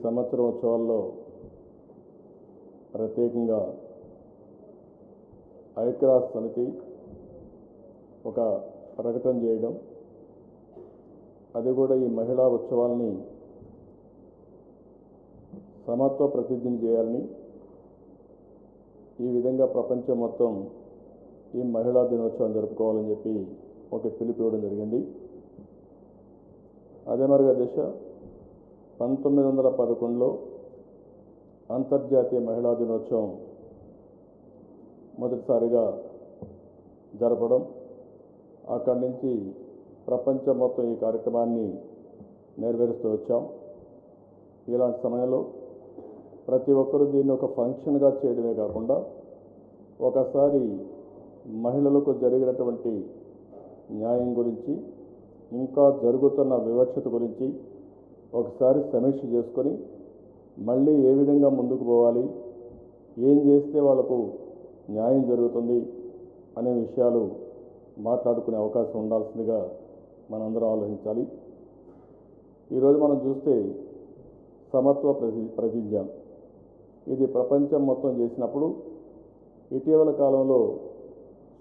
సంవత్సరం ఉత్సవాల్లో ప్రత్యేకంగా ఐక్యరాజ్య సమితి ఒక ప్రకటన చేయడం, అది కూడా ఈ మహిళా ఉత్సవాల్ని సమత్వ ప్రతిజ్ఞ చేయాలని, ఈ విధంగా ప్రపంచం మొత్తం ఈ మహిళా దినోత్సవం జరుపుకోవాలని చెప్పి ఒక పిలుపు ఇవ్వడం జరిగింది. అదే మరిగా దిశ 1911లో అంతర్జాతీయ మహిళా దినోత్సవం మొదటిసారిగా జరపడం, అక్కడి నుంచి ప్రపంచం మొత్తం ఈ కార్యక్రమాన్ని నెరవేరుస్తూ వచ్చాం. ఇలాంటి సమయంలో ప్రతి ఒక్కరూ దీన్ని ఒక ఫంక్షన్గా చేయడమే కాకుండా ఒకసారి మహిళలకు జరిగినటువంటి న్యాయం గురించి, ఇంకా జరుగుతున్న వివక్షత గురించి ఒకసారి సమీక్ష చేసుకొని మళ్ళీ ఏ విధంగా ముందుకు పోవాలి, ఏం చేస్తే వాళ్ళకు న్యాయం జరుగుతుంది అనే విషయాలు మాట్లాడుకునే అవకాశం ఉండాల్సిందిగా మనందరం ఆలోచించాలి. ఈరోజు మనం చూస్తే సమత్వ ప్రతిజ్ఞ ఇది ప్రపంచం మొత్తం చేసినప్పుడు ఇటీవల కాలంలో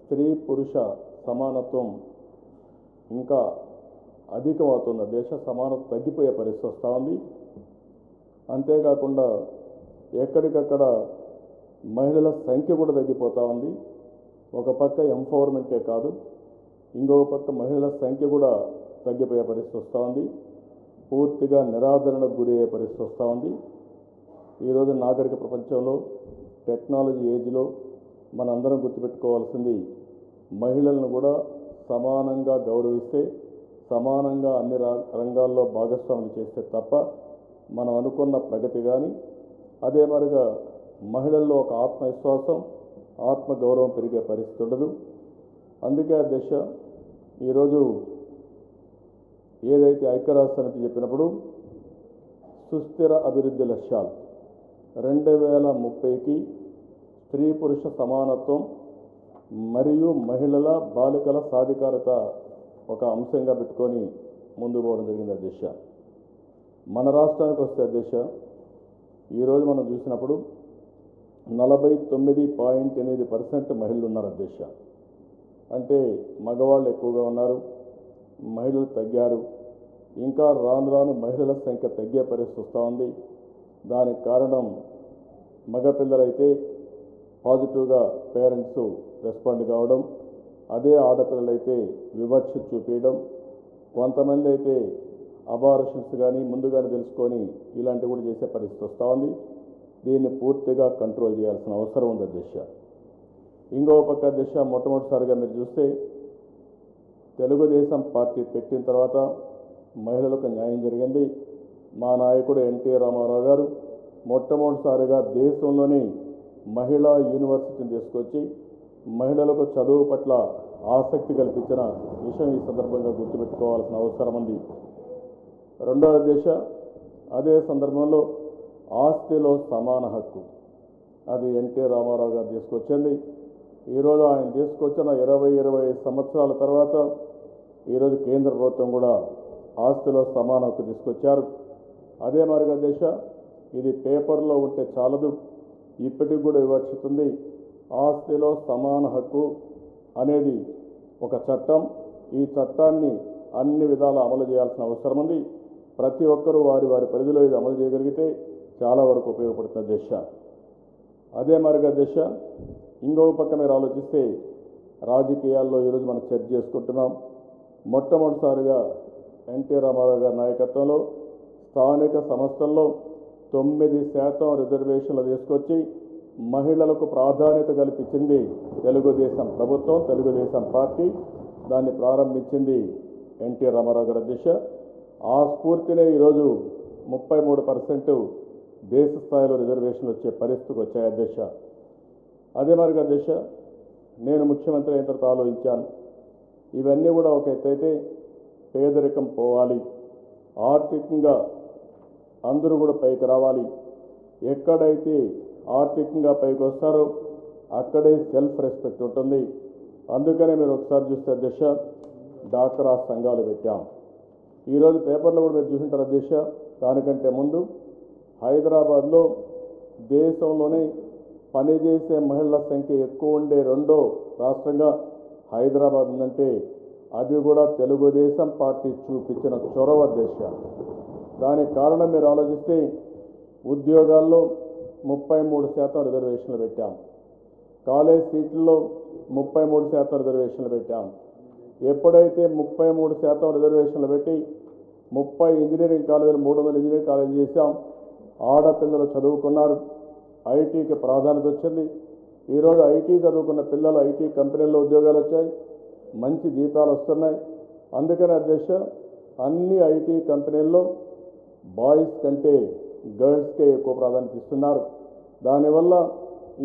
స్త్రీ పురుష సమానత్వం ఇంకా అధికమవుతుంది. దేశ సమానత తగ్గిపోయే పరిస్థితి వస్తూ ఉంది. అంతేకాకుండా ఎక్కడికక్కడ మహిళల సంఖ్య కూడా తగ్గిపోతూ ఉంది. ఒక పక్క ఎంపవర్మెంటే కాదు, ఇంకొక పక్క మహిళల సంఖ్య కూడా తగ్గిపోయే పరిస్థితి వస్తూ ఉంది. పూర్తిగా నిరాదరణకు గురి అయ్యే పరిస్థితి వస్తూ ఉంది. ఈరోజు నాగరిక ప్రపంచంలో, టెక్నాలజీ ఏజ్లో మనందరం గుర్తుపెట్టుకోవాల్సింది, మహిళలను కూడా సమానంగా గౌరవిస్తే, సమానంగా అన్ని రంగాల్లో భాగస్వాములు చేస్తే తప్ప మనం అనుకున్న ప్రగతి కానీ, అదే మరిగా మహిళల్లో ఒక ఆత్మవిశ్వాసం, ఆత్మగౌరవం పెరిగే పరిస్థితి ఉండదు. అందుకే ఆ దిశ ఈరోజు ఏదైతే ఐక్యరాజ్య సమితి చెప్పినప్పుడు సుస్థిర అభివృద్ధి లక్ష్యాలు 2030కి స్త్రీ పురుష సమానత్వం మరియు మహిళల బాలికల సాధికారత ఒక అంశంగా పెట్టుకొని ముందుకు పోవడం జరిగింది. అధ్యక్ష, మన రాష్ట్రానికి వస్తే అధ్యక్ష, ఈరోజు మనం చూసినప్పుడు 49.8% మహిళలు ఉన్నారు అధ్యక్ష. అంటే మగవాళ్ళు ఎక్కువగా ఉన్నారు, మహిళలు తగ్గారు. ఇంకా రాను రాను మహిళల సంఖ్య తగ్గే పరిస్థితి వస్తూ ఉంది. దానికి కారణం మగపిల్లలైతే పాజిటివ్గా పేరెంట్స్ రెస్పాండ్ కావడం, అదే ఆడపిల్లలైతే వివక్ష చూపించడం, కొంతమంది అయితే అబార్షన్స్ కానీ ముందుగానే తెలుసుకొని ఇలాంటివి కూడా చేసే పరిస్థితి వస్తూ ఉంది. దీన్ని పూర్తిగా కంట్రోల్ చేయాల్సిన అవసరం ఉంది అధ్యక్ష. ఇంకో పక్క దిశ మొట్టమొదటిసారిగా మీరు చూస్తే తెలుగుదేశం పార్టీ పెట్టిన తర్వాత మహిళలకు న్యాయం జరిగింది. మా నాయకుడు ఎన్టీ రామారావు గారు మొట్టమొదటిసారిగా దేశంలోని మహిళా యూనివర్సిటీని తీసుకొచ్చి మహిళలకు చదువు పట్ల ఆసక్తి కల్పించిన విషయం ఈ సందర్భంగా గుర్తుపెట్టుకోవాల్సిన అవసరం ఉంది. రెండవ దిశ, అదే సందర్భంలో ఆస్తిలో సమాన హక్కు, అది ఎన్టీ రామారావు గారు తీసుకొచ్చింది. ఈరోజు ఆయన తీసుకొచ్చిన 20-25 సంవత్సరాల తర్వాత ఈరోజు కేంద్ర ప్రభుత్వం కూడా ఆస్తిలో సమాన హక్కు తీసుకొచ్చారు. అదే మరిగా దిశ, ఇది పేపర్లో ఉంటే చాలదు, ఇప్పటికి కూడా వివక్షిస్తుంది. ఆస్తిలో సమాన హక్కు అనేది ఒక చట్టం. ఈ చట్టాన్ని అన్ని విధాలా అమలు చేయాల్సిన అవసరం ఉంది. ప్రతి ఒక్కరూ వారి వారి పరిధిలో ఇది అమలు చేయగలిగితే చాలా వరకు ఉపయోగపడుతుంది దిశ. అదే మరిగా దిశ, ఇంకొక పక్క మీరు ఆలోచిస్తే రాజకీయాల్లో ఈరోజు మనం చర్చ చేసుకుంటున్నాం. మొట్టమొదటిసారిగా ఎన్టీ రామారావు గారి నాయకత్వంలో స్థానిక సంస్థల్లో 9% రిజర్వేషన్లు తీసుకొచ్చి మహిళలకు ప్రాధాన్యత కల్పించింది తెలుగుదేశం ప్రభుత్వం, తెలుగుదేశం పార్టీ. దాన్ని ప్రారంభించింది ఎన్టీ రామారావు గారి దిశ. ఆ స్ఫూర్తినే ఈరోజు 33% దేశ స్థాయిలో రిజర్వేషన్లు వచ్చే పరిస్థితికి వచ్చాయి అధ్యక్ష. అదే మరిగా దిశ, నేను ముఖ్యమంత్రి అయిన తర్వాత ఆలోచించాను, ఇవన్నీ కూడా ఒక ఎత్తైతే పేదరికం పోవాలి, ఆర్థికంగా అందరూ కూడా పైకి రావాలి. ఎక్కడైతే ఆర్థికంగా పైకి వస్తారో అక్కడే సెల్ఫ్ రెస్పెక్ట్ ఉంటుంది. అందుకనే మీరు ఒకసారి చూస్తే అధ్యక్ష, డాక్రా సంఘాలు పెట్టాం. ఈరోజు పేపర్లో కూడా మీరు చూసింటారు అధ్యక్ష, దానికంటే ముందు హైదరాబాద్లో దేశంలోనే పనిచేసే మహిళల సంఖ్య ఎక్కువ ఉండే రెండో రాష్ట్రంగా హైదరాబాద్ ఉందంటే అది కూడా తెలుగుదేశం పార్టీ చూపించిన చొరవ దిశ. దానికి కారణం మీరు ఆలోచిస్తే ఉద్యోగాల్లో 33% రిజర్వేషన్లు పెట్టాం, కాలేజ్ సీట్లలో 33% రిజర్వేషన్లు పెట్టాం. ఎప్పుడైతే 33% రిజర్వేషన్లు పెట్టి 30 ఇంజనీరింగ్ కాలేజీలు 300 ఇంజనీరింగ్ కాలేజీలు చేశాం, ఆడపిల్లలు చదువుకున్నారు, ఐటీకి ప్రాధాన్యత వచ్చింది. ఈరోజు ఐటీ చదువుకున్న పిల్లలు ఐటీ కంపెనీల్లో ఉద్యోగాలు వచ్చాయి, మంచి జీతాలు వస్తున్నాయి. అందుకని అధ్యక్ష అన్ని ఐటీ కంపెనీల్లో బాయ్స్ కంటే గర్ల్స్కే ఎక్కువ ప్రాధాన్యత ఇస్తున్నారు. దానివల్ల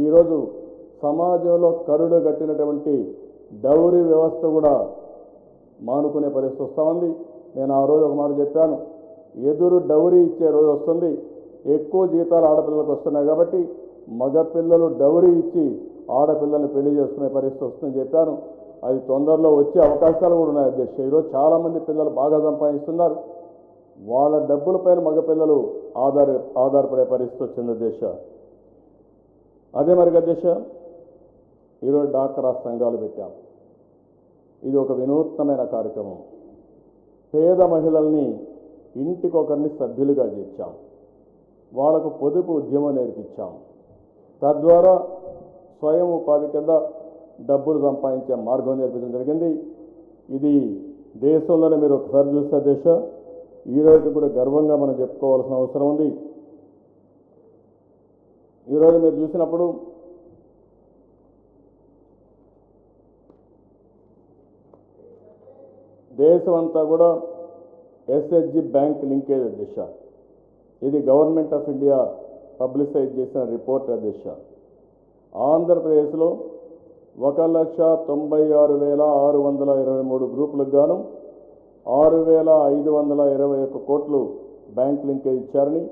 ఈరోజు సమాజంలో కరుడు కట్టినటువంటి డౌరీ వ్యవస్థ కూడా మానుకునే పరిస్థితి వస్తూ ఉంది. నేను ఆ రోజు ఒక మాట చెప్పాను, ఎదురు డౌరీ ఇచ్చే రోజు వస్తుంది, ఎక్కువ జీతాలు ఆడపిల్లలకు వస్తున్నాయి కాబట్టి మగపిల్లలు డౌరీ ఇచ్చి ఆడపిల్లల్ని పెళ్లి చేసుకునే పరిస్థితి వస్తుందని చెప్పాను. అది తొందరలో వచ్చే అవకాశాలు కూడా ఉన్నాయి అధ్యక్ష. ఈరోజు చాలామంది పిల్లలు బాగా సంపాదిస్తున్నారు, వాళ్ళ డబ్బులపైన మగపిల్లలు ఆధారపడే పరిస్థితి వచ్చింది అధ్యక్ష. అదే మరి అధ్యక్ష ఈరోజు డాక్రా సంఘాలు పెట్టాం. ఇది ఒక వినూత్నమైన కార్యక్రమం. పేద మహిళల్ని ఇంటికొకరిని సభ్యులుగా చేర్చాం, వాళ్లకు పొదుపు ఉద్యమం నేర్పించాం. తద్వారా స్వయం ఉపాధి కింద డబ్బులు సంపాదించే మార్గం నేర్పించడం జరిగింది. ఇది దేశంలోనే మీరు ఒకసారి చూస్తే దేశ ఈరోజు కూడా గర్వంగా మనం చెప్పుకోవాల్సిన అవసరం ఉంది. ఈరోజు మీరు చూసినప్పుడు దేశమంతా కూడా ఎస్హెచ్జి బ్యాంక్ లింకేజ్ అధ్యక్ష. ఇది గవర్నమెంట్ ఆఫ్ ఇండియా పబ్లిసైజ్ చేసిన రిపోర్ట్ అధ్యక్ష. ఆంధ్రప్రదేశ్లో 1,96,623 గ్రూపులకు గాను 6,521 కోట్లు బ్యాంక్ లింకేజ్ ఇచ్చారని,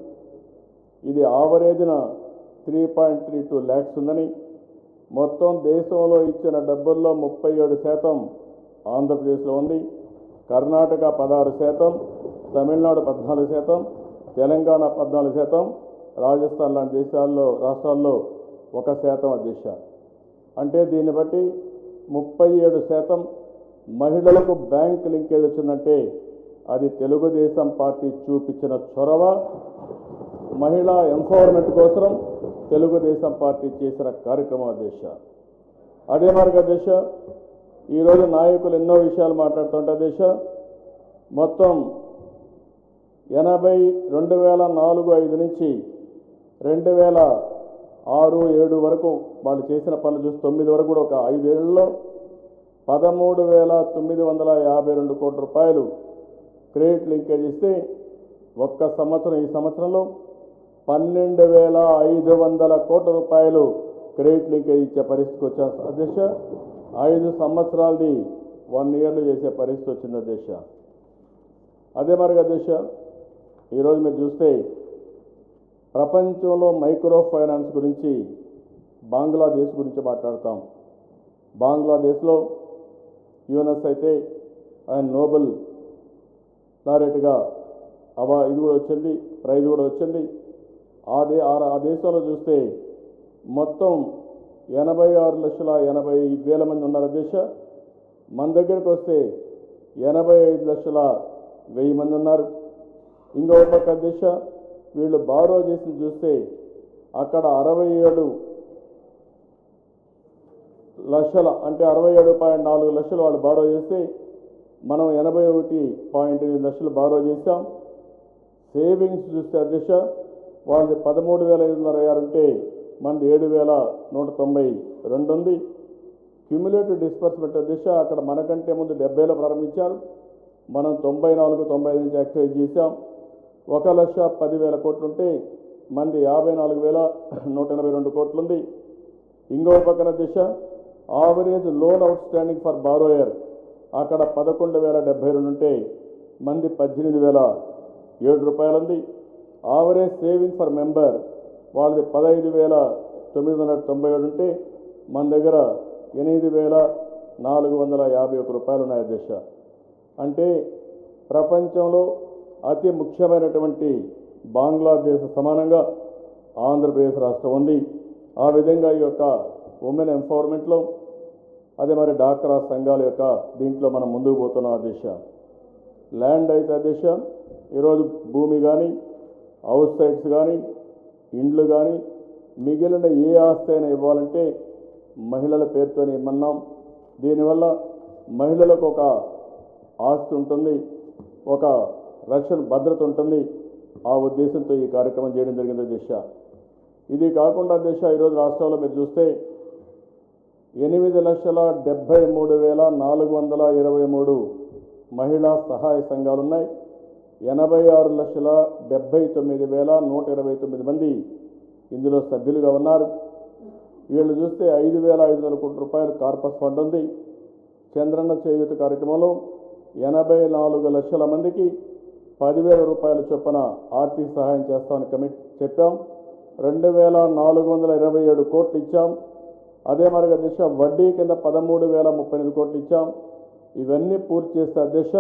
ఇది ఆవరేజ్న 3.32 lakhs ఉందని, మొత్తం దేశంలో ఇచ్చిన డబ్బుల్లో 37% ఆంధ్రప్రదేశ్లో ఉంది, కర్ణాటక 16%, తమిళనాడు 14%, తెలంగాణ 14%, రాజస్థాన్ లాంటి రాష్ట్రాల్లో 1% అధ్యక్ష. అంటే దీన్ని బట్టి 37% మహిళలకు బ్యాంక్ లింకేజ్ వచ్చిందంటే అది తెలుగుదేశం పార్టీ చూపించిన చొరవ, మహిళా ఎంపవర్మెంట్ కోసం తెలుగుదేశం పార్టీ చేసిన కార్యక్రమం అధ్యక్ష. అదే మార్గ అధ్యక్ష ఈరోజు నాయకులు ఎన్నో విషయాలు మాట్లాడుతుంటే అధ్యక్ష మొత్తం 2004-05 నుంచి 2006-07 వరకు వాళ్ళు చేసిన పనులు చూసి 9 వరకు కూడా ఒక 5 ఏళ్లలో 13,952 కోట్ల రూపాయలు క్రెడిట్ లింకేజ్ ఇస్తే ఒక్క సంవత్సరం ఈ సంవత్సరంలో 12,500 కోట్ల రూపాయలు క్రెడిట్ లింకేజ్ ఇచ్చే పరిస్థితికి వచ్చాం అధ్యక్ష. 5 సంవత్సరాలది 1 yearలో చేసే పరిస్థితి వచ్చింది అధ్యక్ష. అదే మరి అధ్యక్ష ఈరోజు మీరు చూస్తే ప్రపంచంలో మైక్రో ఫైనాన్స్ గురించి బంగ్లాదేశ్ గురించి మాట్లాడతాం. బంగ్లాదేశ్లో యూనస్ అయితే ఆయన నోబెల్ లారెట్గా ఇది కూడా వచ్చింది, ప్రైజ్ కూడా వచ్చింది. ఆ దేశంలో చూస్తే మొత్తం 86,80,000 మంది ఉన్నారు అధ్యక్ష. మన దగ్గరికి వస్తే 85,1,000 మంది ఉన్నారు. ఇంకో పక్క అధ్యక్ష వీళ్ళు బారో చేసి చూస్తే అక్కడ 67 లక్షల అంటే 67.4 లక్షలు వాళ్ళు బారో చేస్తే మనం 81.8 లక్షలు బారో చేశాం. సేవింగ్స్ చూస్తే అధ్యక్ష వాళ్ళది 13,506 ఉంటే మనది 7,192 ఉంది. క్యూములేటివ్ డిస్బర్స్మెంట్ అధ్యక్ష అక్కడ మనకంటే ముందు 70లో ప్రారంభించారు, మనం 94-95 నుంచి యాక్టివేట్ చేశాం. 1,10,000 కోట్లు ఉంటే మనది 54,182 కోట్లు ఉంది. ఇంకో పక్కన దిశ average loan outstanding for borrower అక్కడ 11,072 ఉంటే మంది 18,007 రూపాయలు ఉంది. ఆవరేజ్ సేవింగ్ ఫర్ మెంబర్ వాళ్ళది 15,997 ఉంటే మన దగ్గర 8,451 రూపాయలు ఉన్నాయి అధ్యక్ష. అంటే ప్రపంచంలో అతి ముఖ్యమైనటువంటి బంగ్లాదేశ్ సమానంగా ఆంధ్రప్రదేశ్ రాష్ట్రం ఉంది. ఆ విధంగా ఈ యొక్క ఉమెన్ ఎంపవర్మెంట్లో అదే మరి డాక్రా సంఘాల యొక్క దీంట్లో మనం ముందుకు పోతున్నాం. అధ్యక్ష ల్యాండ్ అయితే అధ్యక్ష ఈరోజు భూమి కానీ హౌస్ సైట్స్ కానీ ఇండ్లు కానీ మిగిలిన ఏ ఆస్తి అయినా ఇవ్వాలంటే మహిళల పేరుతోనే ఇమ్మన్నాం. దీనివల్ల మహిళలకు ఒక ఆస్తి ఉంటుంది, ఒక రక్షణ భద్రత ఉంటుంది. ఆ ఉద్దేశంతో ఈ కార్యక్రమం చేయడం జరిగింది అధ్యక్ష. ఇది కాకుండా అధ్యక్ష ఈరోజు రాష్ట్రంలో మీరు చూస్తే 8,73,423 మహిళా సహాయ సంఘాలు ఉన్నాయి. 86,79,129 మంది ఇందులో సభ్యులుగా ఉన్నారు. వీళ్ళు చూస్తే 5,500 కోట్ల రూపాయలు కార్పస్ ఫండ్ ఉంది. చంద్రన్న చేయూత కార్యక్రమంలో 84 లక్షల మందికి 10,000 రూపాయల చొప్పున ఆర్థిక సహాయం చేస్తామని చెప్పాం. 2,427 కోట్లు ఇచ్చాం. అదే మరిగా అధ్యక్ష వడ్డీ కింద 13,038 కోట్లు ఇచ్చాం. ఇవన్నీ పూర్తి చేస్తే అధ్యక్ష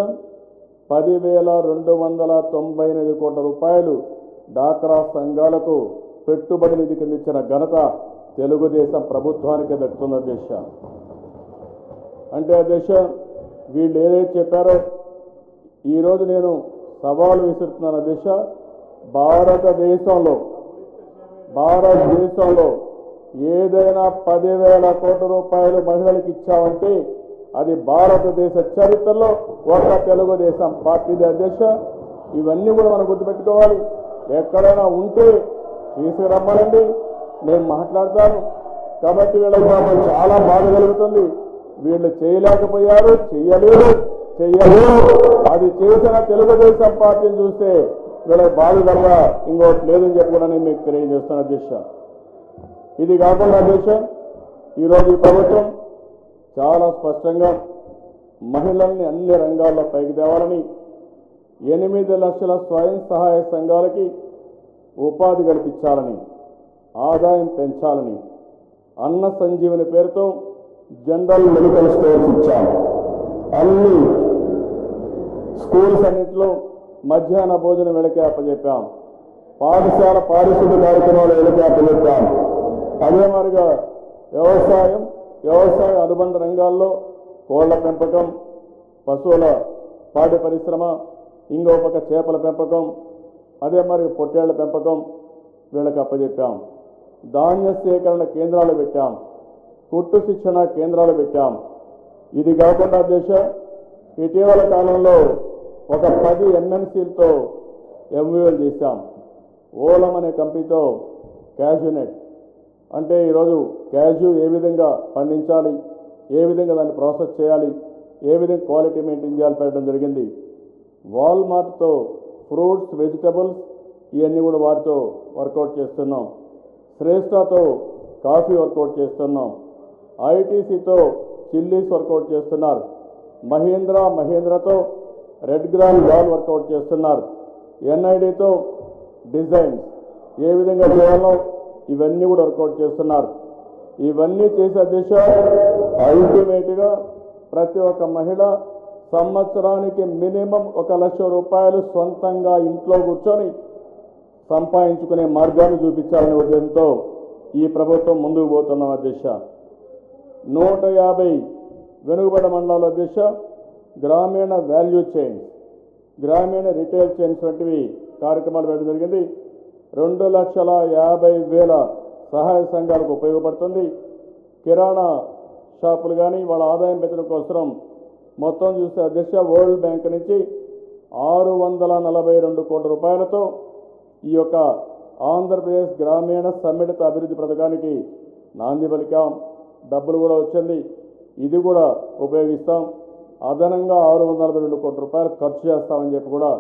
10,298 కోట్ల రూపాయలు డాక్రా సంఘాలకు పెట్టుబడి నిధి కింద ఇచ్చిన ఘనత తెలుగుదేశం ప్రభుత్వానికి దక్కుతుంది అధ్యక్ష. అంటే అధ్యక్ష వీళ్ళు ఏదైతే చెప్పారో ఈరోజు నేను సవాలు విసురుతున్నాను అధ్యక్ష. భారతదేశంలో ఏదైనా 10,000 కోట్ల రూపాయలు మహిళలకు ఇచ్చామంటే అది భారతదేశ చరిత్రలో ఒక తెలుగుదేశం పార్టీది అధ్యక్ష. ఇవన్నీ కూడా మనం గుర్తుపెట్టుకోవాలి. ఎక్కడైనా ఉంటే తీసుకురమ్మనండి, నేను మాట్లాడతాను. కాబట్టి వీళ్ళకి చాలా బాధ కలుగుతుంది. వీళ్ళు చేయలేకపోయారు, చెయ్యలేరు. అది చేసిన తెలుగుదేశం పార్టీని చూస్తే వీళ్ళకి బాధ తప్ప ఇంకోటి లేదని చెప్పి కూడా నేను మీకు తెలియజేస్తాను అధ్యక్ష. ఇది కాకుండా అధ్యక్ష ఈరోజు ఈ ప్రభుత్వం చాలా స్పష్టంగా మహిళల్ని అన్ని రంగాల్లో పైకి తేవాలని 8 లక్షల స్వయం సహాయ సంఘాలకి ఉపాధి కల్పించాలని, ఆదాయం పెంచాలని అన్న సంజీవని పేరుతో జనరల్ మెడికల్ స్టోర్స్ ఇచ్చాం. అన్ని స్కూల్స్ అన్నింటిలో మధ్యాహ్న భోజనం వెళకే అప్పచెప్పాం. పాఠశాల పారిశుద్ధ్య కార్యక్రమాలు వెళకే అప్పచెప్పాం. అదే మాదిరిగా వ్యవసాయ అనుబంధ రంగాల్లో కోళ్ల పెంపకం, పశువుల పాడి పరిశ్రమ, ఇంకో పక్క చేపల పెంపకం, అదే మరి పొట్టేళ్ల పెంపకం వీళ్ళకి అప్పచెప్పాం. ధాన్య సేకరణ కేంద్రాలు పెట్టాం. కుట్టు శిక్షణ కేంద్రాలు పెట్టాం. ఇది కాకుండా అధ్యక్ష ఇటీవల కాలంలో ఒక 10 MNCలతో MOUలు చేశాం. ఓలం అనే కంపెనీతో క్యాష్యూనట్ అంటే ఈరోజు క్యాష్యూ ఏ విధంగా పండించాలి, ఏ విధంగా దాన్ని ప్రాసెస్ చేయాలి, ఏ విధంగా క్వాలిటీ మెయింటైన్ చేయాలి పెట్టడం జరిగింది. వాల్మార్ట్తో ఫ్రూట్స్, వెజిటబుల్స్ ఇవన్నీ కూడా వారితో వర్కౌట్ చేస్తున్నాం. శ్రేష్టతో కాఫీ వర్కౌట్ చేస్తున్నాం. ITCతో చిల్లీస్ వర్కౌట్ చేస్తున్నారు. మహేంద్రతో రెడ్ గ్రామ్ వాల్ వర్కౌట్ చేస్తున్నారు. NIDతో డిజైన్స్ ఏ విధంగా చేయాలో ఇవన్నీ కూడా వర్కౌట్ చేస్తున్నారు. ఇవన్నీ చేసే దిశ అల్టిమేట్గా ప్రతి ఒక్క మహిళ సంవత్సరానికి మినిమం 1 లక్ష రూపాయలు సొంతంగా ఇంట్లో కూర్చొని సంపాదించుకునే మార్గాన్ని చూపించాలనే ఉద్దేశంతో ఈ ప్రభుత్వం ముందుకు పోతున్నాం అధ్యక్ష. 150 వెనుకబడ్డ మండలాల అధ్యక్ష గ్రామీణ వాల్యూ చైన్స్, గ్రామీణ రిటైల్ చైన్స్ వంటివి కార్యక్రమాలు పెట్టడం జరిగింది. 2,50,000 సహాయ సంఘాలకు ఉపయోగపడుతుంది. కిరాణా షాపులు కానీ వాళ్ళ ఆదాయం పెంచడం కోసం మొత్తం చూస్తే అధ్యక్ష వరల్డ్ బ్యాంక్ నుంచి 642 కోట్ల రూపాయలతో ఈ యొక్క ఆంధ్రప్రదేశ్ గ్రామీణ సమ్మిళిత అభివృద్ధి పథకానికి నాంది పలికాం. డబ్బులు కూడా వచ్చింది. ఇది కూడా ఉపయోగిస్తాం. అదనంగా 642 కోట్ల రూపాయలు ఖర్చు చేస్తామని చెప్పి కూడా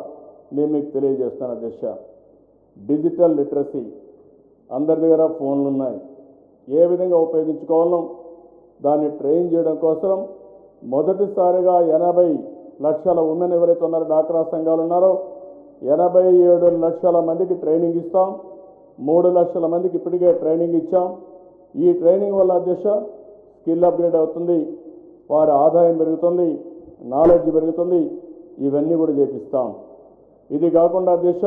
నేను మీకు తెలియజేస్తాను అధ్యక్ష. డిజిటల్ లిటరసీ అందరి దగ్గర ఫోన్లు ఉన్నాయి. ఏ విధంగా ఉపయోగించుకోవాలో దాన్ని ట్రైన్ చేయడం కోసం మొదటిసారిగా 80 లక్షల ఉమెన్ ఎవరైతే ఉన్నారో డాక్రా సంఘాలు ఉన్నారో 87 లక్షల మందికి ట్రైనింగ్ ఇస్తాం. 3 లక్షల మందికి ఇప్పటికే ట్రైనింగ్ ఇచ్చాం. ఈ ట్రైనింగ్ వల్ల అధ్యక్ష స్కిల్ అప్గ్రేడ్ అవుతుంది, వారి ఆదాయం పెరుగుతుంది, నాలెడ్జ్ పెరుగుతుంది. ఇవన్నీ కూడా చేపిస్తాం. ఇది కాకుండా అధ్యక్ష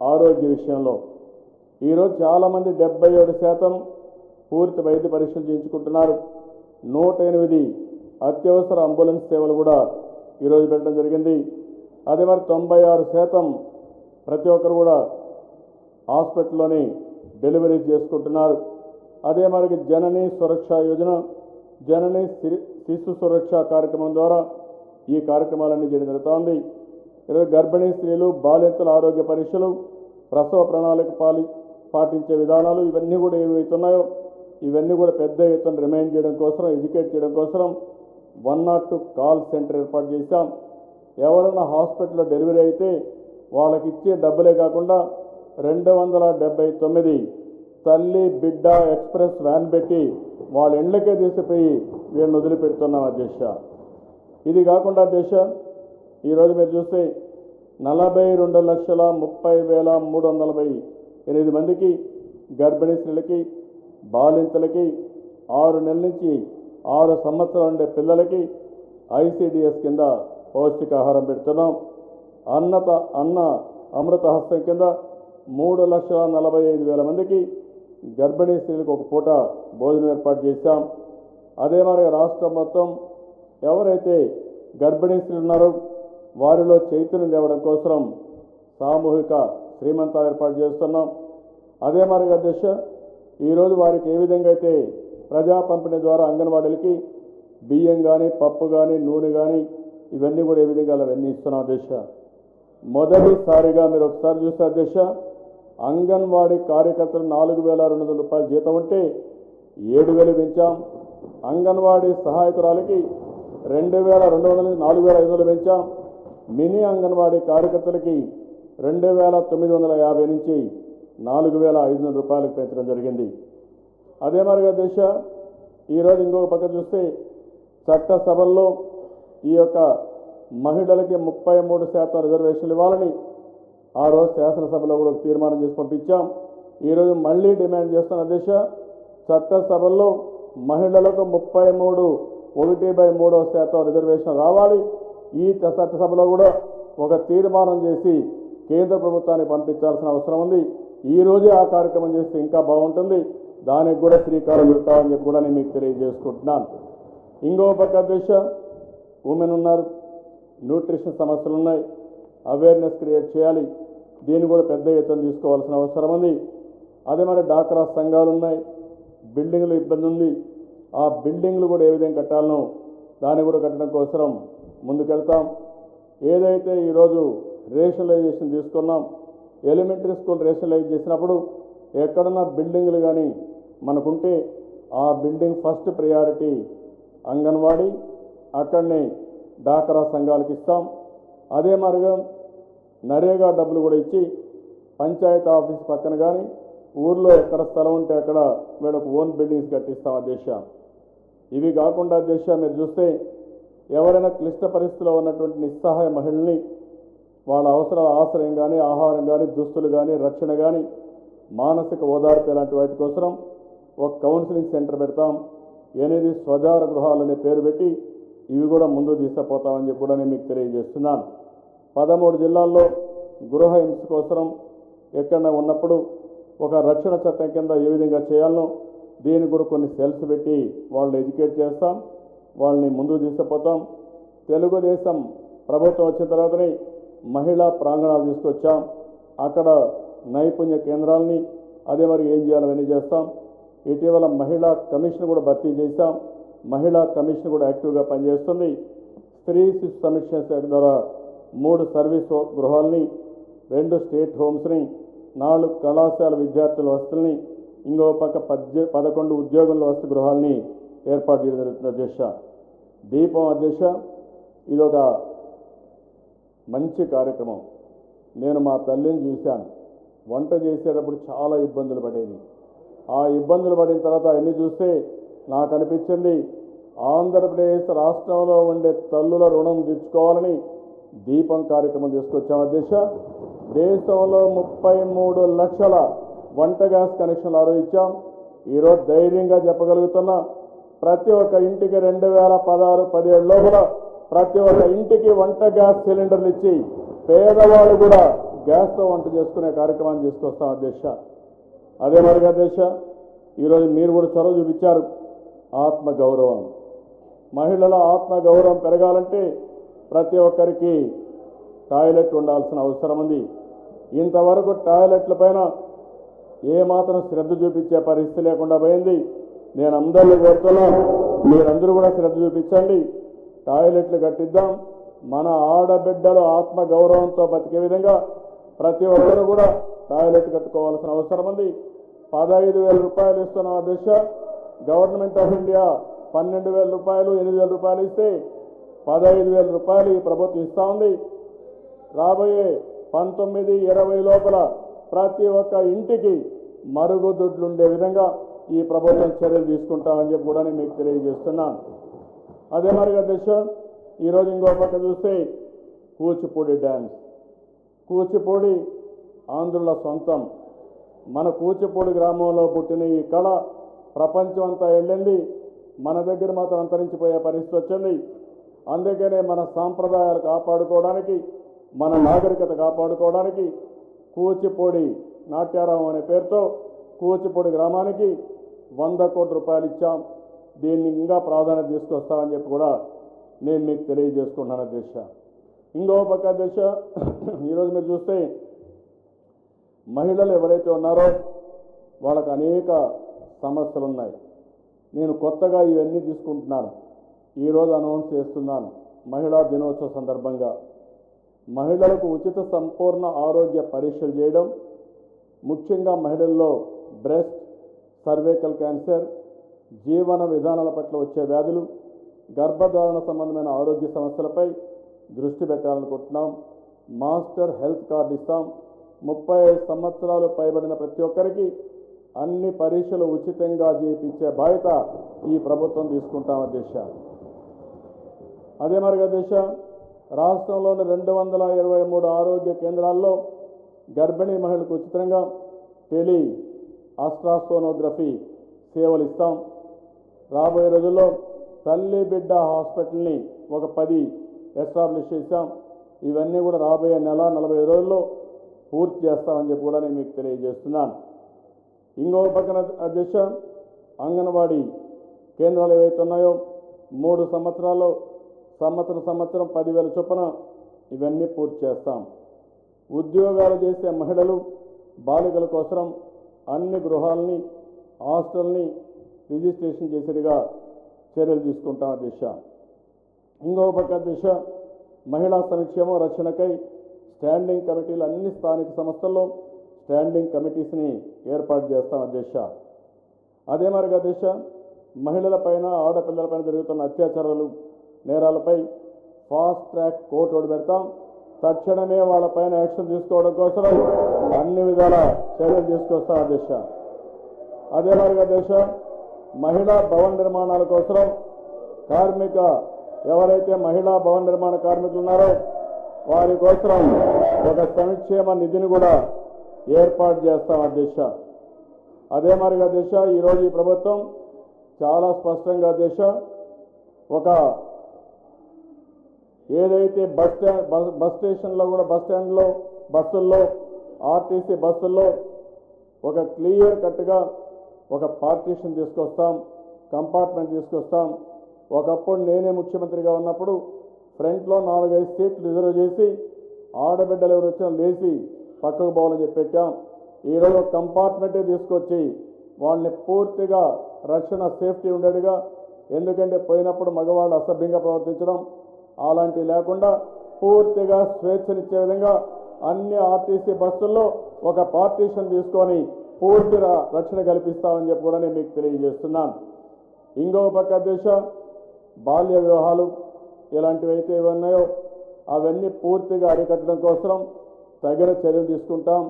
ఆరోగ్య విషయంలో ఈరోజు చాలామంది 77% పూర్తి వైద్య పరీక్షలు చేయించుకుంటున్నారు. 108 అత్యవసర అంబులెన్స్ సేవలు కూడా ఈరోజు పెట్టడం జరిగింది. అదే మరి 96% ప్రతి ఒక్కరు కూడా హాస్పిటల్లోనే డెలివరీ చేసుకుంటున్నారు. అదే మరి జనని సురక్ష యోజన, జనని శిశు సురక్ష కార్యక్రమం ద్వారా ఈ కార్యక్రమాలన్నీ చేయడం జరుగుతోంది. ఈరోజు గర్భిణీ స్త్రీలు, బాలింతల ఆరోగ్య పరీక్షలు, ప్రసవ ప్రణాళిక పాటించే విధానాలు ఇవన్నీ కూడా ఏవైతున్నాయో ఇవన్నీ కూడా పెద్ద ఎత్తున రిమైండ్ చేయడం కోసం, ఎడ్యుకేట్ చేయడం కోసం 102 కాల్ సెంటర్ ఏర్పాటు చేశాం. ఎవరైనా హాస్పిటల్లో డెలివరీ అయితే వాళ్ళకి ఇచ్చే డబ్బులే కాకుండా 279 తల్లి బిడ్డ ఎక్స్ప్రెస్ వ్యాన్ పెట్టి వాళ్ళ ఇళ్లకే తీసుకుపోయి వీళ్ళని వదిలిపెడుతున్నాం అధ్యక్ష. ఇది కాకుండా అధ్యక్ష ఈరోజు మీరు చూస్తే 42,30,348 మందికి గర్భిణీ స్త్రీలకి, బాలింతలకి, 6 నెలల నుంచి 6 సంవత్సరాలు ఉండే పిల్లలకి ICDS కింద పౌష్టికాహారం పెడుతున్నాం. అన్న అమృత హస్తం కింద 3,45,000 మందికి గర్భిణీ స్త్రీలకు ఒక పూట భోజనం ఏర్పాటు చేశాం. అదే మరి రాష్ట్రం మొత్తం ఎవరైతే గర్భిణీ స్త్రీలు ఉన్నారో వారిలో చైతన్యం తేవడం కోసం సామూహిక శ్రీమంతాలు ఏర్పాటు చేస్తున్నాం. అదే మరి అధ్యక్ష ఈరోజు వారికి ఏ విధంగా అయితే ప్రజా పంపిణీ ద్వారా అంగన్వాడీలకి బియ్యం కానీ, పప్పు కానీ, నూనె కానీ ఇవన్నీ కూడా ఏ విధంగా అవన్నీ ఇస్తున్నాం అధ్యక్ష. మొదటిసారిగా మీరు ఒకసారి చూస్తే అధ్యక్ష అంగన్వాడీ కార్యకర్తలు 4,200 రూపాయల జీతం ఉంటే 7,000 పెంచాం. అంగన్వాడీ సహాయకురాలకి 2,200 నుంచి 4,500 పెంచాం. మినీ అంగన్వాడీ కార్యకర్తలకి 2,950 నుంచి 4,500 రూపాయలకు పెంచడం జరిగింది. అదే మరిగా అధ్యక్ష ఈరోజు ఇంకొక పక్క చూస్తే చట్టసభల్లో ఈ యొక్క మహిళలకి 33% రిజర్వేషన్లు ఇవ్వాలని ఆ రోజు శాసనసభలో కూడా ఒక తీర్మానం చేసి పంపించాం. ఈరోజు మళ్ళీ డిమాండ్ చేస్తున్న అధ్యక్ష చట్టసభల్లో మహిళలకు 33.1/3% రిజర్వేషన్ రావాలి. ఈ చట్టసభలో కూడా ఒక తీర్మానం చేసి కేంద్ర ప్రభుత్వానికి పంపించాల్సిన అవసరం ఉంది. ఈ రోజే ఆ కార్యక్రమం చేస్తే ఇంకా బాగుంటుంది. దానికి కూడా శ్రీకారం చుడతామని చెప్పి కూడా నేను మీకు తెలియజేసుకుంటున్నాను. ఇంకో పక్క అధ్యక్ష ఉమెన్ ఉన్నారు, న్యూట్రిషన్ సమస్యలు ఉన్నాయి, అవేర్నెస్ క్రియేట్ చేయాలి. దీన్ని కూడా పెద్ద ఎత్తున తీసుకోవాల్సిన అవసరం ఉంది. అదే మరి డాక్రా సంఘాలు ఉన్నాయి, బిల్డింగ్లు ఇబ్బంది ఉంది. ఆ బిల్డింగ్లు కూడా ఏ విధంగా కట్టాలనో దాన్ని కూడా కట్టడం కోసం ముందుకెళ్తాం. ఏదైతే ఈరోజు రేషనలైజేషన్ తీసుకున్నాం, ఎలిమెంటరీ స్కూల్ రేషనలైజ్ చేసినప్పుడు ఎక్కడన్నా బిల్డింగ్లు కానీ మనకుంటే ఆ బిల్డింగ్ ఫస్ట్ ప్రయారిటీ అంగన్వాడీ, అక్కడనే డాక్రా సంఘాలకు ఇస్తాం. అదే మాదిరిగా నరేగా డబ్బులు కూడా ఇచ్చి పంచాయతీ ఆఫీస్ పక్కన కానీ ఊర్లో ఎక్కడ స్థలం ఉంటే అక్కడ వీళ్ళకు ఓన్ బిల్డింగ్స్ కట్టిస్తాం అధ్యక్ష. ఇవి కాకుండా అధ్యక్ష మీరు చూస్తే ఎవరైనా క్లిష్ట పరిస్థితిలో ఉన్నటువంటి నిస్సహాయ మహిళల్ని వాళ్ళ అవసరాల ఆశ్రయం కానీ, ఆహారం కానీ, దుస్తులు కానీ, రక్షణ కానీ, మానసిక ఓదార్పు ఇలాంటి వాటి కోసం ఒక కౌన్సిలింగ్ సెంటర్ పెడతాం. 8 స్వజార గృహాలనే పేరు పెట్టి ఇవి కూడా ముందు తీసుకుపోతామని చెప్పి కూడా నేను మీకు తెలియజేస్తున్నాను. 13 జిల్లాల్లో గృహహింస కోసం ఎక్కడ ఉన్నప్పుడు ఒక రక్షణ చట్టం కింద ఏ విధంగా చేయాలనో దీన్ని కూడా కొన్ని సెల్స్ పెట్టి వాళ్ళని ఎడ్యుకేట్ చేస్తాం, వాళ్ళని ముందుకు తీసుకుపోతాం. తెలుగుదేశం ప్రభుత్వం వచ్చిన తర్వాతనే మహిళా ప్రాంగణాలు తీసుకొచ్చాం. అక్కడ నైపుణ్య కేంద్రాలని అదే మరి ఏం చేయాలని చేస్తాం. ఇటీవల మహిళా కమిషన్ కూడా భర్తీ చేశాం. మహిళా కమిషన్ కూడా యాక్టివ్గా పనిచేస్తుంది. స్త్రీ శిశు సమీక్ష శాఖ ద్వారా 3 సర్వీస్ గృహాలని, 2 స్టేట్ హోమ్స్ని, 4 కళాశాల విద్యార్థుల వసతుల్ని, ఇంకో పక్క 11 ఉద్యోగుల వసతి గృహాలని ఏర్పాటు చేయడం జరుగుతుంది అధ్యక్ష. దీపం అధ్యక్ష ఇదొక మంచి కార్యక్రమం. నేను మా తల్లిని చూశాను, వంట చేసేటప్పుడు చాలా ఇబ్బందులు పడేది. ఆ ఇబ్బందులు పడిన తర్వాత అన్నీ చూస్తే నాకు అనిపించింది ఆంధ్రప్రదేశ్ రాష్ట్రంలో ఉండే తల్లుల రుణం తీర్చుకోవాలని దీపం కార్యక్రమం తీసుకొచ్చాం అధ్యక్ష. దేశంలో 33 లక్షల వంట గ్యాస్ కనెక్షన్లు ఆరోపించాం. ఈరోజు ధైర్యంగా చెప్పగలుగుతున్నా ప్రతి ఒక్క ఇంటికి 2016-17 లోపల ప్రతి ఒక్క ఇంటికి వంట గ్యాస్ సిలిండర్లు ఇచ్చి పేదవాళ్ళు కూడా గ్యాస్తో వంట చేసుకునే కార్యక్రమాన్ని తీసుకొస్తాం అధ్యక్ష. అదే మరిగా అధ్యక్ష, ఈరోజు మీరు కూడా చొరవ చూపించారు. ఆత్మగౌరవం, మహిళల ఆత్మగౌరవం పెరగాలంటే ప్రతి ఒక్కరికి టాయిలెట్ ఉండాల్సిన అవసరం ఉంది. ఇంతవరకు టాయిలెట్ల పైన ఏమాత్రం శ్రద్ధ చూపించే పరిస్థితి లేకుండా పోయింది. నేను అందరినీ కోరుతున్నాను, మీరందరూ కూడా శ్రద్ధ చూపించండి. టాయిలెట్లు కట్టిద్దాం. మన ఆడబిడ్డలు ఆత్మగౌరవంతో బతికే విధంగా ప్రతి ఒక్కరు కూడా టాయిలెట్ కట్టుకోవాల్సిన అవసరం ఉంది. 15,000 రూపాయలు ఇస్తున్నాం అధ్యక్ష. గవర్నమెంట్ ఆఫ్ ఇండియా 12,000 రూపాయలు, 8,000 రూపాయలు ఇస్తే 15,000 రూపాయలు ఈ ప్రభుత్వం ఇస్తూ ఉంది. రాబోయే 19-20 లోపల ప్రతి ఒక్క ఇంటికి మరుగుదొడ్లు ఉండే విధంగా ఈ ప్రభుత్వం చర్యలు తీసుకుంటామని చెప్పి కూడా నేను మీకు తెలియజేస్తున్నాను. అదే మరి అధ్యక్ష, ఈరోజు ఇంకో పక్క చూస్తే కూచిపూడి డ్యాన్స్. కూచిపూడి ఆంధ్రుల సొంతం. మన కూచిపూడి గ్రామంలో పుట్టిన ఈ కళ ప్రపంచం అంతా వెళ్ళింది. మన దగ్గర మాత్రం అంతరించిపోయే పరిస్థితి వచ్చింది. అందుకనే మన సాంప్రదాయాలు కాపాడుకోవడానికి, మన నాగరికత కాపాడుకోవడానికి కూచిపూడి నాట్యారామం అనే పేరుతో కూచిపూడి గ్రామానికి 100 కోట్ల రూపాయలు ఇచ్చాం. దీన్ని ఇంకా ప్రాధాన్యత తీసుకొస్తామని చెప్పి కూడా నేను మీకు తెలియజేసుకుంటున్నాను అధ్యక్ష. ఇంకో పక్క అధ్యక్ష, ఈరోజు మీరు చూస్తే మహిళలు ఎవరైతే ఉన్నారో వాళ్ళకు అనేక సమస్యలు ఉన్నాయి. నేను కొత్తగా ఇవన్నీ తీసుకుంటున్నాను. ఈరోజు అనౌన్స్ చేస్తున్నాను. మహిళా దినోత్సవ సందర్భంగా మహిళలకు ఉచిత సంపూర్ణ ఆరోగ్య పరీక్షలు చేయడం, ముఖ్యంగా మహిళల్లో బ్రెస్ట్, సర్వైకల్ క్యాన్సర్, జీవన విధానాల పట్ల వచ్చే వ్యాధులు, గర్భధారణ సంబంధమైన ఆరోగ్య సమస్యలపై దృష్టి పెట్టాలనుకుంటున్నాం. మాస్టర్ హెల్త్ కార్డు ఇస్తాం. 35 సంవత్సరాలు పైబడిన ప్రతి ఒక్కరికి అన్ని పరీక్షలు ఉచితంగా చేయించే బాధ్యత ఈ ప్రభుత్వం తీసుకుంటాం అధ్యక్ష. అదే మరి అధ్యక్ష, రాష్ట్రంలోని 223 ఆరోగ్య కేంద్రాల్లో గర్భిణీ మహిళలకు ఉచితంగా టెలి అల్ట్రాసోనోగ్రఫీ సేవలు ఇస్తాం. రాబోయే రోజుల్లో తల్లి బిడ్డ హాస్పిటల్ని ఒక 10 ఎస్టాబ్లిష్ చేశాం. ఇవన్నీ కూడా రాబోయే నెల 45 రోజుల్లో పూర్తి చేస్తామని చెప్పి కూడా నేను మీకు తెలియజేస్తున్నాను. ఇంకో పక్కన అధ్యక్ష, అంగన్వాడీ కేంద్రాలు ఏవైతే ఉన్నాయో 3 సంవత్సరాల్లో సంవత్సరం 10,000 చొప్పున ఇవన్నీ పూర్తి చేస్తాం. ఉద్యోగాలు చేసే మహిళలు, బాలికల కోసం అన్ని గృహాలని, హాస్టల్ని రిజిస్ట్రేషన్ చేసేట్టుగా చర్యలు తీసుకుంటాం అధ్యక్ష. ఇంకో పక్క అధ్యక్ష, మహిళా సంక్షేమ రక్షణకై స్టాండింగ్ కమిటీలు అన్ని స్థానిక సంస్థల్లో స్టాండింగ్ కమిటీస్ని ఏర్పాటు చేస్తాం అధ్యక్ష. అదే మరి అధ్యక్ష, మహిళలపైన, ఆడపిల్లలపైన జరుగుతున్న అత్యాచారాలు, నేరాలపై ఫాస్ట్ ట్రాక్ కోర్టు ఒకటి పెడతాం. తక్షణమే వాళ్ళపైన యాక్షన్ తీసుకోవడం కోసం అన్ని విధాల చర్యలు తీసుకొస్తాం అధ్యక్ష. అదే మరి అధ్యక్ష, మహిళా భవన నిర్మాణాల కోసం ఎవరైతే మహిళా భవన నిర్మాణ కార్మికులు ఉన్నారో వారి కోసం ఒక సంక్షేమ నిధిని కూడా ఏర్పాటు చేస్తాం అధ్యక్ష. అదే మరి అధ్యక్ష, ఈరోజు ఈ ప్రభుత్వం చాలా స్పష్టంగా అధ్యక్ష, ఒక ఏదైతే బస్ స్టేషన్లో కూడా బస్ స్టాండ్లో, బస్సుల్లో, ఆర్టీసీ బస్సుల్లో ఒక క్లియర్ కట్గా ఒక పార్టీషన్ తీసుకొస్తాం, కంపార్ట్మెంట్ తీసుకొస్తాం. ఒకప్పుడు నేనే ముఖ్యమంత్రిగా ఉన్నప్పుడు ఫ్రంట్లో 4-5 సీట్లు రిజర్వ్ చేసి ఆడబిడ్డలు ఎవరు వచ్చినా లేచి పక్కకు పోవాలని చెప్పి పెట్టాం. ఈరోజు కంపార్ట్మెంటే తీసుకొచ్చి వాళ్ళని పూర్తిగా రక్షణ, సేఫ్టీ ఉండేట్టుగా, ఎందుకంటే పోయినప్పుడు మగవాళ్ళు అసభ్యంగా ప్రవర్తించడం అలాంటివి లేకుండా పూర్తిగా స్వేచ్ఛనిచ్చే విధంగా అన్ని ఆర్టీసీ బస్సుల్లో ఒక పార్టీషన్ తీసుకొని పూర్తిగా రక్షణ కల్పిస్తామని చెప్పి కూడా నేను మీకు తెలియజేస్తున్నాను. ఇంకో పక్క అధ్యక్ష, బాల్య వివాహాలు ఇలాంటివి అయితే ఉన్నాయో అవన్నీ పూర్తిగా అరికట్టడం కోసం తగిన చర్యలు తీసుకుంటాం.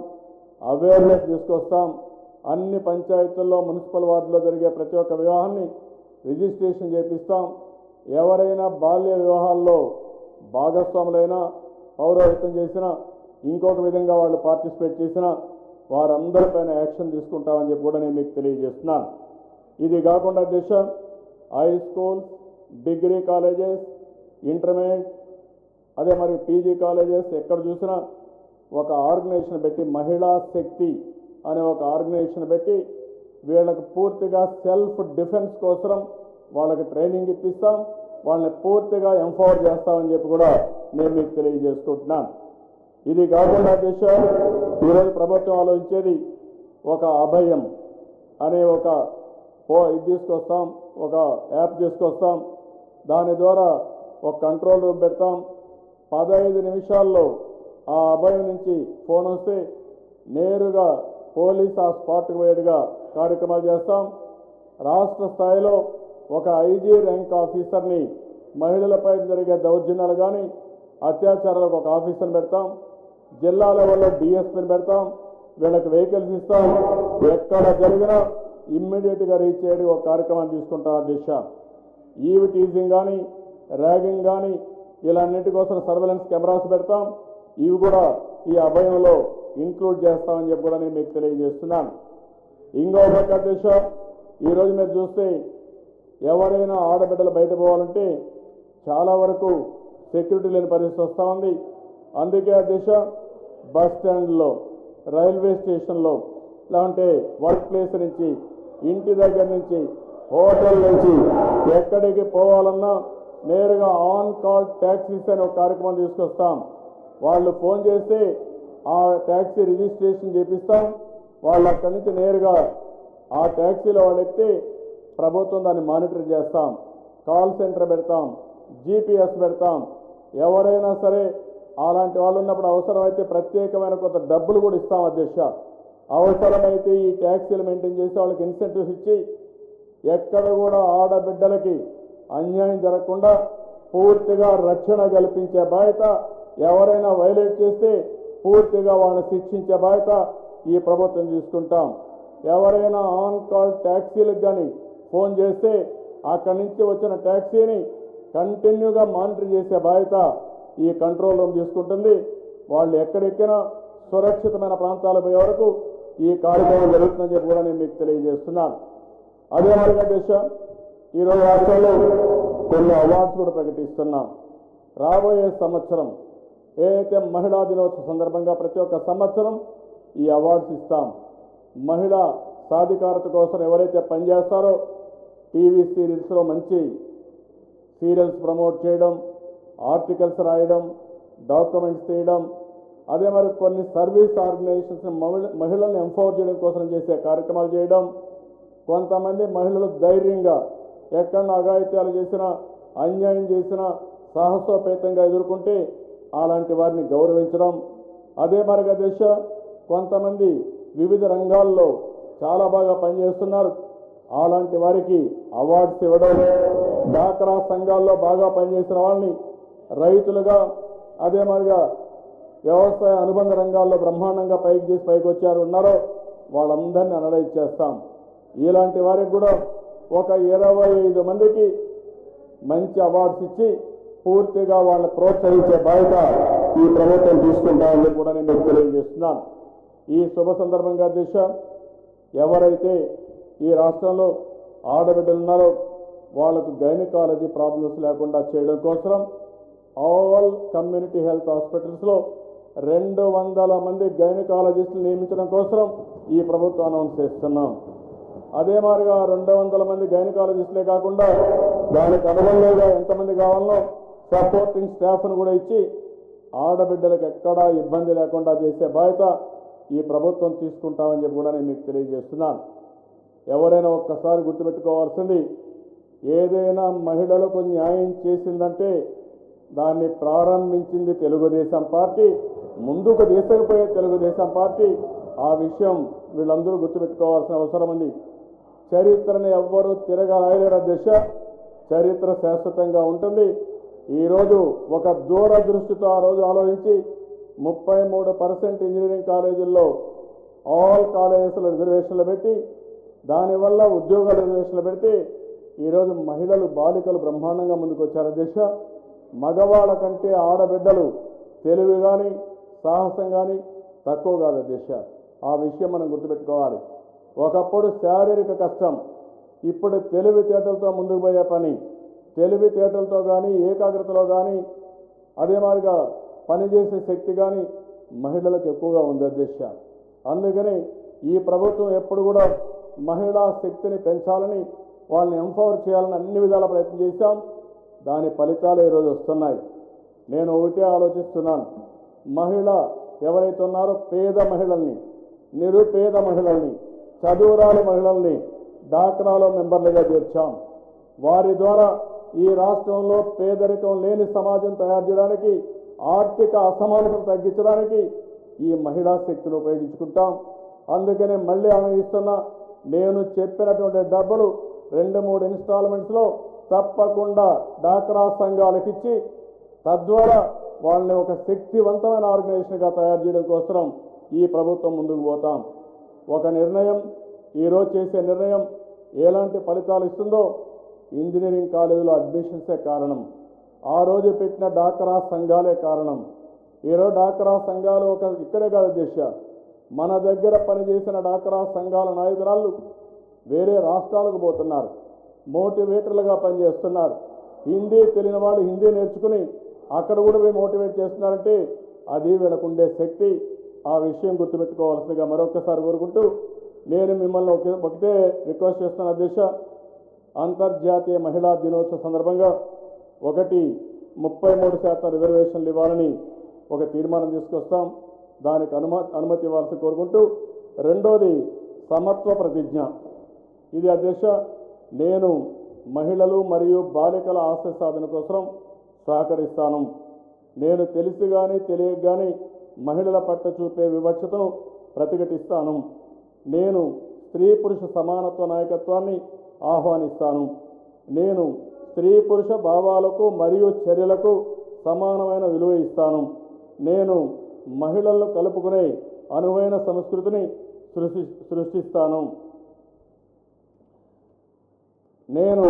అవేర్నెస్ తీసుకొస్తాం. అన్ని పంచాయతీల్లో, మున్సిపల్ వార్డులో జరిగే ప్రతి ఒక్క వివాహాన్ని రిజిస్ట్రేషన్ చేపిస్తాం. ఎవరైనా బాల్య వివాహాల్లో భాగస్వాములైనా, పౌరోహిత్యం చేసినా, ఇంకొక విధంగా వాళ్ళు పార్టిసిపేట్ చేసినా వారందరిపైన యాక్షన్ తీసుకుంటామని చెప్పి కూడా నేను మీకు తెలియజేస్తున్నాను. ఇది కాకుండా అధ్యక్ష, high schools, degree colleges, intermediate, అదే మరి పీజీ కాలేజెస్ ఎక్కడ చూసినా ఒక ఆర్గనైజేషన్ పెట్టి మహిళా శక్తి అనే ఒక ఆర్గనైజేషన్ పెట్టి వీళ్ళకి పూర్తిగా సెల్ఫ్ డిఫెన్స్ కోసం వాళ్ళకి ట్రైనింగ్ ఇప్పిస్తాం, వాళ్ళని పూర్తిగా ఎంపవర్ చేస్తామని చెప్పి కూడా నేను మీకు తెలియజేసుకుంటున్నాను. ఇది కాకుండా ఈరోజు ప్రభుత్వం ఆలోచించేది ఒక అభయం అనే ఒక ఇది తీసుకొస్తాం, ఒక యాప్ తీసుకొస్తాం. దాని ద్వారా ఒక కంట్రోల్ రూమ్ పెడతాం. 15 నిమిషాల్లో ఆ అభయం నుంచి ఫోన్ వస్తే నేరుగా పోలీస్ ఆ స్పాట్కి పోయేట్టుగా కార్యక్రమాలు చేస్తాం. రాష్ట్ర స్థాయిలో ఒక ఐజీ ర్యాంక్ ఆఫీసర్ని మహిళలపై జరిగే దౌర్జన్యాలు కానీ అత్యాచారాలకు ఒక ఆఫీసర్ని పెడతాం. జిల్లా లెవెల్లో డిఎస్పీని పెడతాం. వీళ్ళకి వెహికల్స్ ఇస్తాం. ఎక్కడ జరిగినా ఇమ్మీడియట్గా రీచ్ చేయడం ఒక కార్యక్రమాన్ని తీసుకుంటాం. దిశ ఈవ్ టీజింగ్ కానీ ర్యాగింగ్ కానీ ఇలాన్నిటి కోసం సర్వేలెన్స్ కెమెరాస్ పెడతాం. ఇవి కూడా ఈ అభయంలో ఇంక్లూడ్ చేస్తామని చెప్పి కూడా నేను మీకు తెలియజేస్తున్నాను. ఇంకో పక్క దిశ ఈరోజు మీరు చూస్తే ఎవరైనా ఆడబిడ్డలు బయట పోవాలంటే చాలా వరకు సెక్యూరిటీ లేని పరిస్థితి వస్తూ ఉంది. అందుకే ఆ దిశ బస్ స్టాండ్లో, రైల్వే స్టేషన్లో, లేదంటే వర్క్ ప్లేస్ నుంచి, ఇంటి దగ్గర నుంచి, హోటల్ నుంచి ఎక్కడికి పోవాలన్నా నేరుగా ఆన్ కాల్ ట్యాక్సీస్ అనే ఒక కార్యక్రమం తీసుకొస్తాం. వాళ్ళు ఫోన్ చేస్తే ఆ ట్యాక్సీ రిజిస్ట్రేషన్ చేపిస్తాం. వాళ్ళు అక్కడి నుంచి నేరుగా ఆ ట్యాక్సీలో వాళ్ళు ఎక్కితే ప్రభుత్వం దాన్ని మానిటర్ చేస్తాం. కాల్ సెంటర్ పెడతాం, జీపీఎస్ పెడతాం. ఎవరైనా సరే అలాంటి వాళ్ళు ఉన్నప్పుడు అవసరమైతే ప్రత్యేకమైన కొంత డబ్బులు కూడా ఇస్తాం. అధ్యక్ష అవసరమైతే ఈ ట్యాక్సీలు మెయింటైన్ చేసి వాళ్ళకి ఇన్సెంటివ్స్ ఇచ్చి ఎక్కడ కూడా ఆడబిడ్డలకి అన్యాయం జరగకుండా పూర్తిగా రక్షణ కల్పించే బాధ్యత, ఎవరైనా వైలేట్ చేస్తే పూర్తిగా వాళ్ళని శిక్షించే బాధ్యత ఈ ప్రభుత్వం తీసుకుంటాం. ఎవరైనా ఆన్ కాల్ ట్యాక్సీలకు కానీ ఫోన్ చేస్తే అక్కడి నుంచి వచ్చిన ట్యాక్సీని కంటిన్యూగా మానిటర్ చేసే బాధ్యత ఈ కంట్రోల్ రూమ్ తీసుకుంటుంది. వాళ్ళు ఎక్కడెక్కినా సురక్షితమైన ప్రాంతాలు పోయే వరకు ఈ కార్యక్రమం జరుగుతుందని చెప్పి కూడా నేను మీకు తెలియజేస్తున్నాను. అదే మాదిరిగా దిశ ఈరోజు రాష్ట్రంలో కొన్ని అవార్డ్స్ కూడా ప్రకటిస్తున్నాం. రాబోయే సంవత్సరం ఏదైతే మహిళా దినోత్సవ సందర్భంగా ప్రతి ఒక్క సంవత్సరం ఈ అవార్డ్స్ ఇస్తాం. మహిళా సాధికారత కోసం ఎవరైతే పనిచేస్తారో టీవీ సీరియల్స్లో మంచి సీరియల్స్ ప్రమోట్ చేయడం, ఆర్టికల్స్ రాయడం, డాక్యుమెంట్స్ తీయడం, అదే మరి కొన్ని సర్వీస్ ఆర్గనైజేషన్స్ మహిళల్ని ఎంపవర్ చేయడం కోసం చేసే కార్యక్రమాలు చేయడం, కొంతమంది మహిళలు ధైర్యంగా ఎక్కడ అఘాయిత్యాలు చేసినా, అన్యాయం చేసినా సాహసోపేతంగా ఎదుర్కొంటే అలాంటి వారిని గౌరవించడం. అదే మరిగా దిశ కొంతమంది వివిధ రంగాల్లో చాలా బాగా పనిచేస్తున్నారు, అలాంటి వారికి అవార్డ్స్ ఇవ్వడం. డాక్రా సంఘాల్లో బాగా పనిచేసిన వాళ్ళని రైతులుగా, అదే మరిగా వ్యవసాయ అనుబంధ రంగాల్లో బ్రహ్మాండంగా పైకి వచ్చారు ఉన్నారో వాళ్ళందరినీ అనలైజ్ చేస్తాం. ఇలాంటి వారికి కూడా ఒక 25 మందికి మంచి అవార్డ్స్ ఇచ్చి పూర్తిగా వాళ్ళని ప్రోత్సహించే బాధ్యత ఈ ప్రభుత్వం తీసుకుంటామని కూడా నేను మీకు తెలియజేస్తున్నాను. ఈ శుభ సందర్భంగా దిశ ఎవరైతే ఈ రాష్ట్రంలో ఆడబిడ్డలు ఉన్నారో వాళ్లకు గైనకాలజీ ప్రాబ్లమ్స్ లేకుండా చేయడం కోసం ఆల్ కమ్యూనిటీ హెల్త్ హాస్పిటల్స్లో 200 మంది గైనకాలజిస్టులు నియమించడం కోసం ఈ ప్రభుత్వం అనౌన్స్ చేస్తున్నాం. అదే మాదిరిగా 200 మంది గైనకాలజిస్టులే కాకుండా దానికి అనుబంధంగా ఎంతమంది కావాలో సపోర్టింగ్ స్టాఫ్ను కూడా ఇచ్చి ఆడబిడ్డలకు ఎక్కడా ఇబ్బంది లేకుండా చేసే బాధ్యత ఈ ప్రభుత్వం తీసుకుంటామని చెప్పి కూడా నేను మీకు తెలియజేస్తున్నాను. ఎవరైనా ఒక్కసారి గుర్తుపెట్టుకోవాల్సింది, ఏదైనా మహిళలకు న్యాయం చేసిందంటే దాన్ని ప్రారంభించింది తెలుగుదేశం పార్టీ, ముందుకు తీసుకుపోయే తెలుగుదేశం పార్టీ. ఆ విషయం వీళ్ళందరూ గుర్తుపెట్టుకోవాల్సిన అవసరం ఉంది. చరిత్రను ఎవ్వరూ తిరగరాయలేరు దిశ. చరిత్ర శాశ్వతంగా ఉంటుంది. ఈరోజు ఒక దూరదృష్టితో ఆ రోజు ఆలోచించి 33% ఇంజనీరింగ్ కాలేజీల్లో ఆల్ కాలేజెస్లో రిజర్వేషన్లు పెట్టి దానివల్ల ఉద్యోగాల రిజర్వేషన్లు పెడితే ఈరోజు మహిళలు, బాలికలు బ్రహ్మాండంగా ముందుకు వచ్చారు దిశ. మగవాళ్ళ కంటే ఆడబిడ్డలు తెలివి కానీ సాహసం కానీ తక్కువ కాదు దిశ. ఆ విషయం మనం గుర్తుపెట్టుకోవాలి. ఒకప్పుడు శారీరక కష్టం, ఇప్పుడు తెలివితేటలతో ముందుకు పోయే పని. తెలివితేటలతో కానీ ఏకాగ్రతలో కానీ అదే మాదిరిగా పనిచేసే శక్తి కానీ మహిళలకు ఎక్కువగా ఉంది అధ్యక్ష. అందుకని ఈ ప్రభుత్వం ఎప్పుడు కూడా మహిళా శక్తిని పెంచాలని, వాళ్ళని ఎంపవర్ చేయాలని అన్ని విధాల ప్రయత్నం చేశాం. దాని ఫలితాలు ఈరోజు వస్తున్నాయి. నేను ఒకటే ఆలోచిస్తున్నాను, మహిళ ఎవరైతే ఉన్నారో పేద మహిళల్ని, నిరుపేద మహిళల్ని, చదువురాని మహిళల్ని డాక్రాలో మెంబర్లుగా చేర్చాం. వారి ద్వారా ఈ రాష్ట్రంలో పేదరికం లేని సమాజం తయారు చేయడానికి, ఆర్థిక అసమానతలు తగ్గించడానికి ఈ మహిళా శక్తిని ఉపయోగించుకుంటాం. అందుకనే మళ్ళీ ఆమె ఇస్తున్న నేను చెప్పినటువంటి డబ్బులు 2-3 ఇన్స్టాల్మెంట్స్లో తప్పకుండా డాక్రా సంఘాలకు ఇచ్చి తద్వారా వాళ్ళని ఒక శక్తివంతమైన ఆర్గనైజేషన్గా తయారు చేయడం కోసం ఈ ప్రభుత్వం ముందుకు పోతాం. ఒక నిర్ణయం, ఈరోజు చేసే నిర్ణయం ఎలాంటి ఫలితాలు ఇస్తుందో ఇంజనీరింగ్ కాలేజీలో అడ్మిషన్సే కారణం, ఆ రోజు పెట్టిన డాక్రా సంఘాలే కారణం. ఈరోజు డాక్రా సంఘాలు ఇక్కడే కాదు దేశ, మన దగ్గర పనిచేసిన డాక్రా సంఘాల నాయకురాళ్ళు వేరే రాష్ట్రాలకు పోతున్నారు, మోటివేటర్లుగా పనిచేస్తున్నారు. హిందీ తెలియని వాళ్ళు హిందీ నేర్చుకుని అక్కడ కూడా పోయి మోటివేట్ చేస్తున్నారంటే అది వీళ్ళకుండే శక్తి. ఆ విషయం గుర్తుపెట్టుకోవాల్సిందిగా మరొకసారి కోరుకుంటూ నేను మిమ్మల్ని ఒకటే రిక్వెస్ట్ చేస్తున్న అధ్యక్ష, అంతర్జాతీయ మహిళా దినోత్సవ సందర్భంగా 33% రిజర్వేషన్లు ఇవ్వాలని ఒక తీర్మానం తీసుకొస్తాం. దానికి అనుమతి ఇవ్వాల్సి కోరుకుంటూ, రెండోది సమత్వ ప్రతిజ్ఞ. ఇది అధ్యక్ష, నేను మహిళలు మరియు బాలికల ఆశయ సాధన కోసం సహకరిస్తాను. నేను తెలిసి కానీ తెలియక కానీ మహిళల పట్ల చూపే వివక్షతను ప్రతిఘటిస్తాను. నేను స్త్రీ పురుష సమానత్వ నాయకత్వాన్ని ఆహ్వానిస్తాను. నేను స్త్రీ పురుష భావాలకు మరియు చర్యలకు సమానమైన విలువ ఇస్తాను. నేను మహిళలను కలుపుకునే అనువైన సంస్కృతిని సృష్టిస్తాను. నేను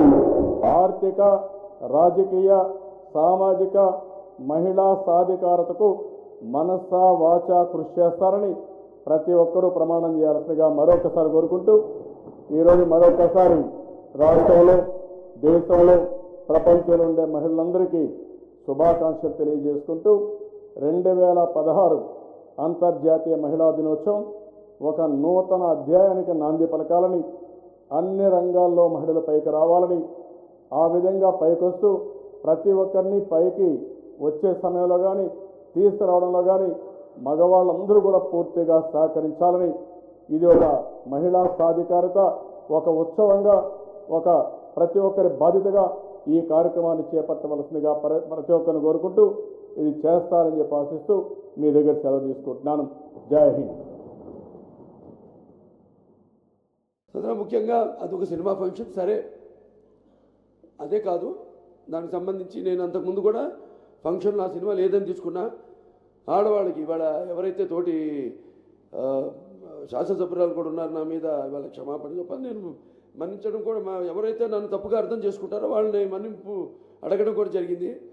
ఆర్థిక, రాజకీయ, సామాజిక, మహిళా సాధికారతకు మనసా వాచా కృషి చేస్తారని ప్రతి ఒక్కరూ ప్రమాణం చేయాల్సిందిగా మరొకసారి కోరుకుంటూ, ఈరోజు మరొకసారి రాష్ట్రంలో, దేశంలో, ప్రపంచంలో ఉండే మహిళలందరికీ శుభాకాంక్షలు తెలియజేసుకుంటూ 2016 అంతర్జాతీయ మహిళా దినోత్సవం ఒక నూతన అధ్యాయానికి నాంది పలకాలని, అన్ని రంగాల్లో మహిళలు పైకి రావాలని, ఆ విధంగా పైకొస్తూ ప్రతి ఒక్కరిని పైకి వచ్చే సమయంలో కానీ తీసుకురావడంలో కానీ మగవాళ్ళందరూ కూడా పూర్తిగా సహకరించాలని, ఇది ఒక మహిళా సాధికారత, ఒక ఉత్సవంగా, ఒక ప్రతి ఒక్కరి బాధ్యతగా ఈ కార్యక్రమాన్ని చేపట్టవలసిందిగా ప్రతి ఒక్కరిని కోరుకుంటూ ఇది చేస్తారని చెప్పి ఆశిస్తూ మీ దగ్గర సెలవు తీసుకుంటున్నాను. జై హింద్. ముఖ్యంగా అదొక సినిమా ఫంక్షన్, సరే అదే కాదు, దానికి సంబంధించి నేను అంతకుముందు కూడా ఫంక్షన్ నా సినిమా లేదని తీసుకున్నా. ఆడవాళ్ళకి ఇవాళ ఎవరైతే తోటి శాసనసభ్యురాలు కూడా ఉన్నారు, నా మీద ఇవాళ క్షమాపణ చెప్పాలి. నేను మన్నించడం కూడా, ఎవరైతే నన్ను తప్పుగా అర్థం చేసుకుంటారో వాళ్ళని మన్నింపు అడగడం కూడా జరిగింది.